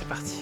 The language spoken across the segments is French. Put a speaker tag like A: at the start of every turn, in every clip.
A: parti.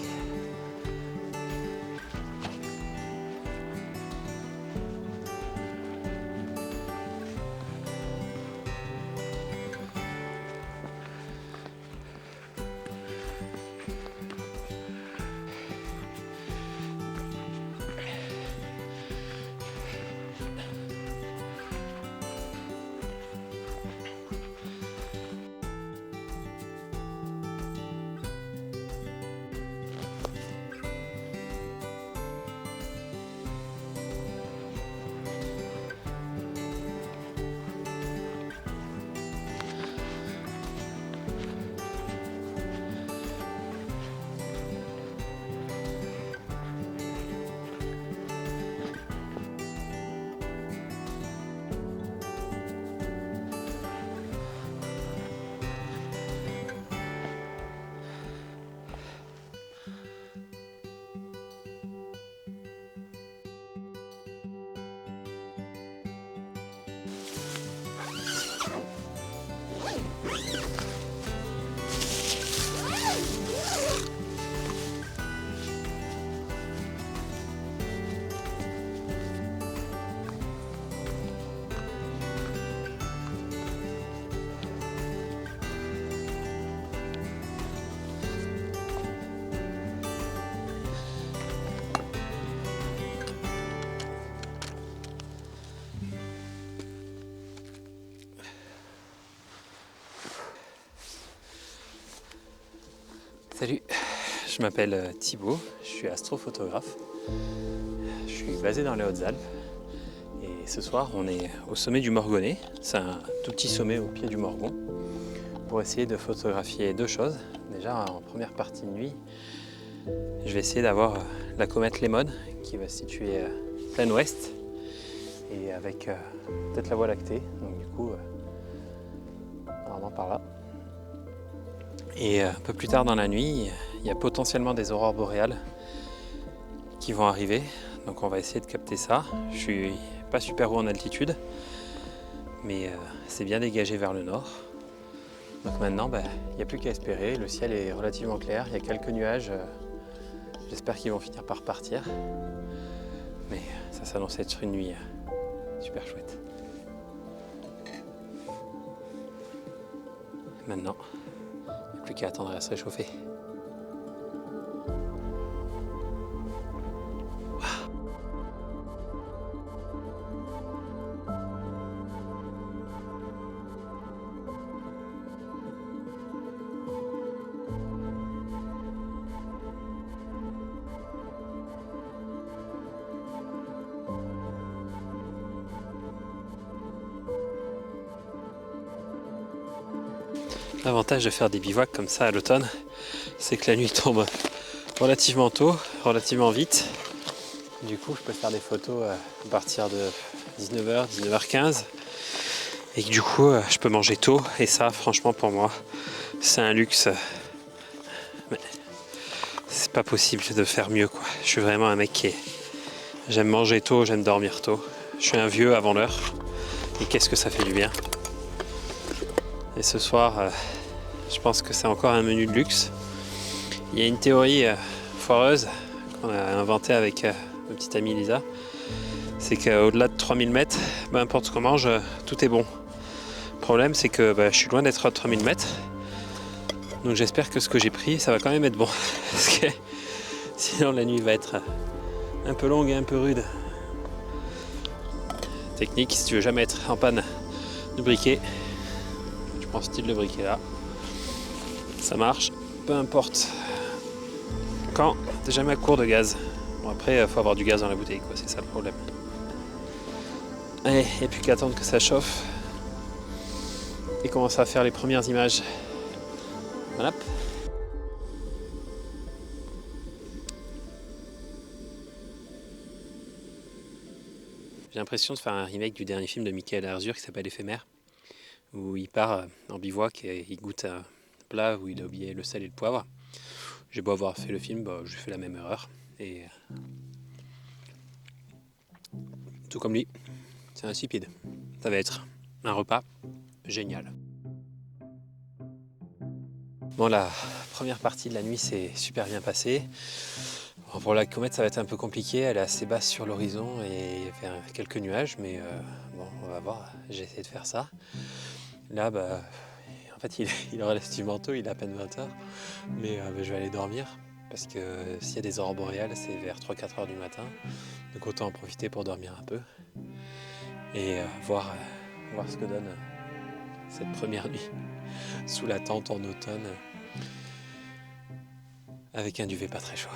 A: Salut, je m'appelle Thibaut, je suis astrophotographe. Je suis basé dans les Hautes-Alpes et ce soir on est au sommet du Morgonnet. C'est un tout petit sommet au pied du Morgon pour essayer de photographier deux choses. Déjà en première partie de nuit, je vais essayer d'avoir la comète Lemmon qui va se situer plein ouest et avec peut-être la Voie lactée, donc du coup normalement par là. Et un peu plus tard dans la nuit, il y a potentiellement des aurores boréales qui vont arriver. Donc on va essayer de capter ça. Je suis pas super haut en altitude, mais c'est bien dégagé vers le nord. Donc maintenant, il n'y a plus qu'à espérer. Le ciel est relativement clair, il y a quelques nuages. J'espère qu'ils vont finir par partir. Mais ça s'annonce être une nuit super chouette. Maintenant, il n'y a plus qu'à attendre à se réchauffer. L'avantage de faire des bivouacs comme ça à l'automne, c'est que la nuit tombe relativement tôt, relativement vite. Du coup, je peux faire des photos à partir de 19h, 19h15. Et que du coup, je peux manger tôt. Et ça, franchement, pour moi, c'est un luxe. Mais c'est pas possible de faire mieux, quoi. Je suis vraiment un mec qui est... J'aime manger tôt, j'aime dormir tôt. Je suis un vieux avant l'heure. Et qu'est-ce que ça fait du bien. Et ce soir, je pense que c'est encore un menu de luxe. Il y a une théorie foireuse qu'on a inventée avec ma petite amie Lisa. C'est qu'au-delà de 3000 mètres, peu importe ce qu'on mange, tout est bon. Le problème, c'est que je suis loin d'être à 3000 mètres. Donc j'espère que ce que j'ai pris, ça va quand même être bon. Parce que sinon la nuit va être un peu longue et un peu rude. Technique, si tu veux jamais être en panne de briquet, tu prends ce style de briquet là. Ça marche, peu importe quand t'es jamais à court de gaz. Bon après, il faut avoir du gaz dans la bouteille, quoi, c'est ça le problème. Allez, et puis qu'à attendre que ça chauffe et commencer à faire les premières images. Voilà. J'ai l'impression de faire un remake du dernier film de Michael Herzog qui s'appelle Éphémère, où il part en bivouac et il goûte un plat où il a oublié le sel et le poivre. J'ai beau avoir fait le film, je fais la même erreur. Et tout comme lui, c'est insipide. Ça va être un repas génial. Bon, la première partie de la nuit s'est super bien passée. Bon, pour la comète, ça va être un peu compliqué. Elle est assez basse sur l'horizon et il y avait quelques nuages, mais bon, on va voir. J'ai essayé de faire ça. Là, en fait, il est relativement tôt, il est à peine 20h, mais je vais aller dormir parce que s'il y a des aurores boréales, c'est vers 3-4 heures du matin. Donc autant en profiter pour dormir un peu et voir ce que donne cette première nuit sous la tente en automne avec un duvet pas très chaud.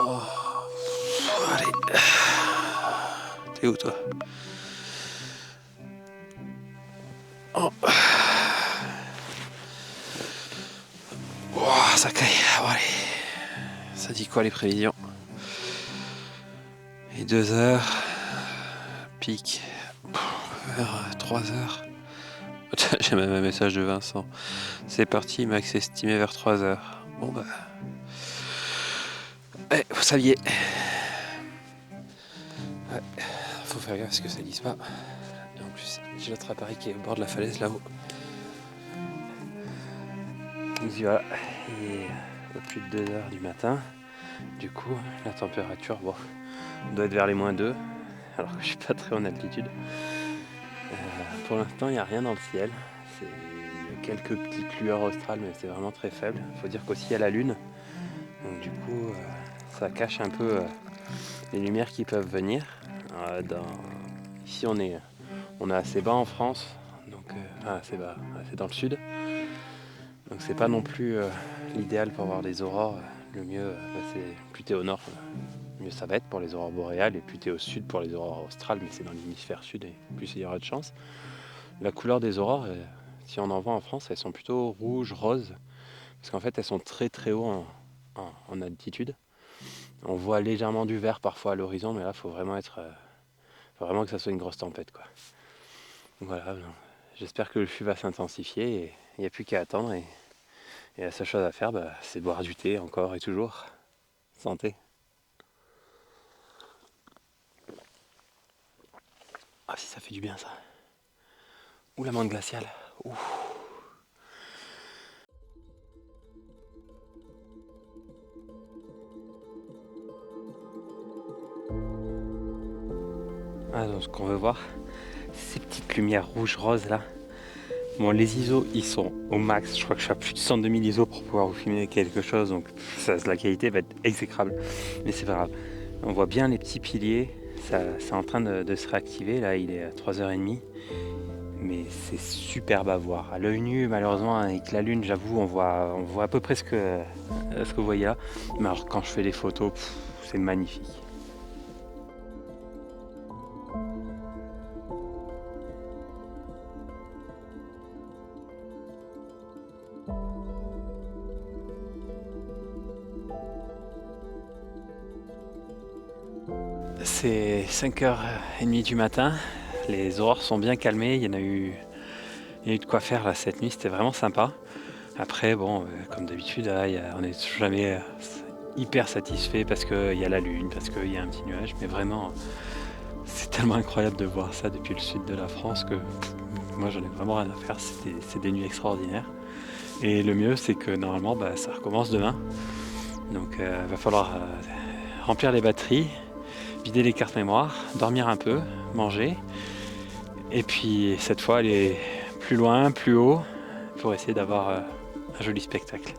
A: Oh, allez. T'es où toi? Oh. Oh, ça caille. Bon, allez. Ça dit quoi les prévisions? Et 2 heures. Pic. Vers 3 heures. J'ai même un message de Vincent. C'est parti, max estimé vers 3 heures. Bon bah. Vous saviez. Ouais, faut faire gaffe parce que ça glisse pas. Et en plus, j'ai l'autre appareil qui est au bord de la falaise là-haut. Donc voilà, il est plus de 2 heures du matin. Du coup, la température, bon, doit être vers les -2, alors que je suis pas très en altitude. Pour l'instant, il n'y a rien dans le ciel. Il y a quelques petites lueurs australes, mais c'est vraiment très faible. Il faut dire qu'aussi il y a la lune. Donc du coup, ça cache un peu les lumières qui peuvent venir. Ici, on est assez bas en France, donc assez bas, c'est dans le sud. Donc c'est pas non plus l'idéal pour voir les aurores. Le mieux, c'est plus t'es au nord, mieux ça va être pour les aurores boréales, et plus t'es au sud pour les aurores australes, mais c'est dans l'hémisphère sud et plus il y aura de chance. La couleur des aurores, si on en voit en France, elles sont plutôt rouges, roses, parce qu'en fait elles sont très très haut en altitude. On voit légèrement du vert parfois à l'horizon, mais là faut vraiment que ça soit une grosse tempête, quoi. Donc voilà, j'espère que le flux va s'intensifier et il n'y a plus qu'à attendre. Et la seule chose à faire, c'est boire du thé encore et toujours. Santé. Ah si, ça fait du bien ça. Ou la menthe glaciale. Ouh. Ah, donc ce qu'on veut voir, ces petites lumières rouges-roses là. Bon, les ISO ils sont au max. Je crois que je suis à plus de 102 000 ISO pour pouvoir vous filmer quelque chose, donc la qualité va être exécrable. Mais c'est pas grave. On voit bien les petits piliers. C'est en train de se réactiver. Là, il est à 3h30. Mais c'est superbe à voir. À l'œil nu, malheureusement, avec la lune, j'avoue, on voit à peu près ce que vous voyez là. Mais alors, quand je fais les photos, c'est magnifique. C'est 5h30 du matin. Les aurores sont bien calmées. Il y a eu de quoi faire là cette nuit. C'était vraiment sympa. Après, bon, comme d'habitude, on n'est jamais hyper satisfait parce qu'il y a la lune, parce qu'il y a un petit nuage. Mais vraiment, c'est tellement incroyable de voir ça depuis le sud de la France que moi, j'en ai vraiment rien à faire. C'est des nuits extraordinaires. Et le mieux, c'est que normalement, ça recommence demain. Donc, il va falloir remplir les batteries, vider les cartes mémoire, dormir un peu, manger. Et puis, cette fois, aller plus loin, plus haut, pour essayer d'avoir un joli spectacle.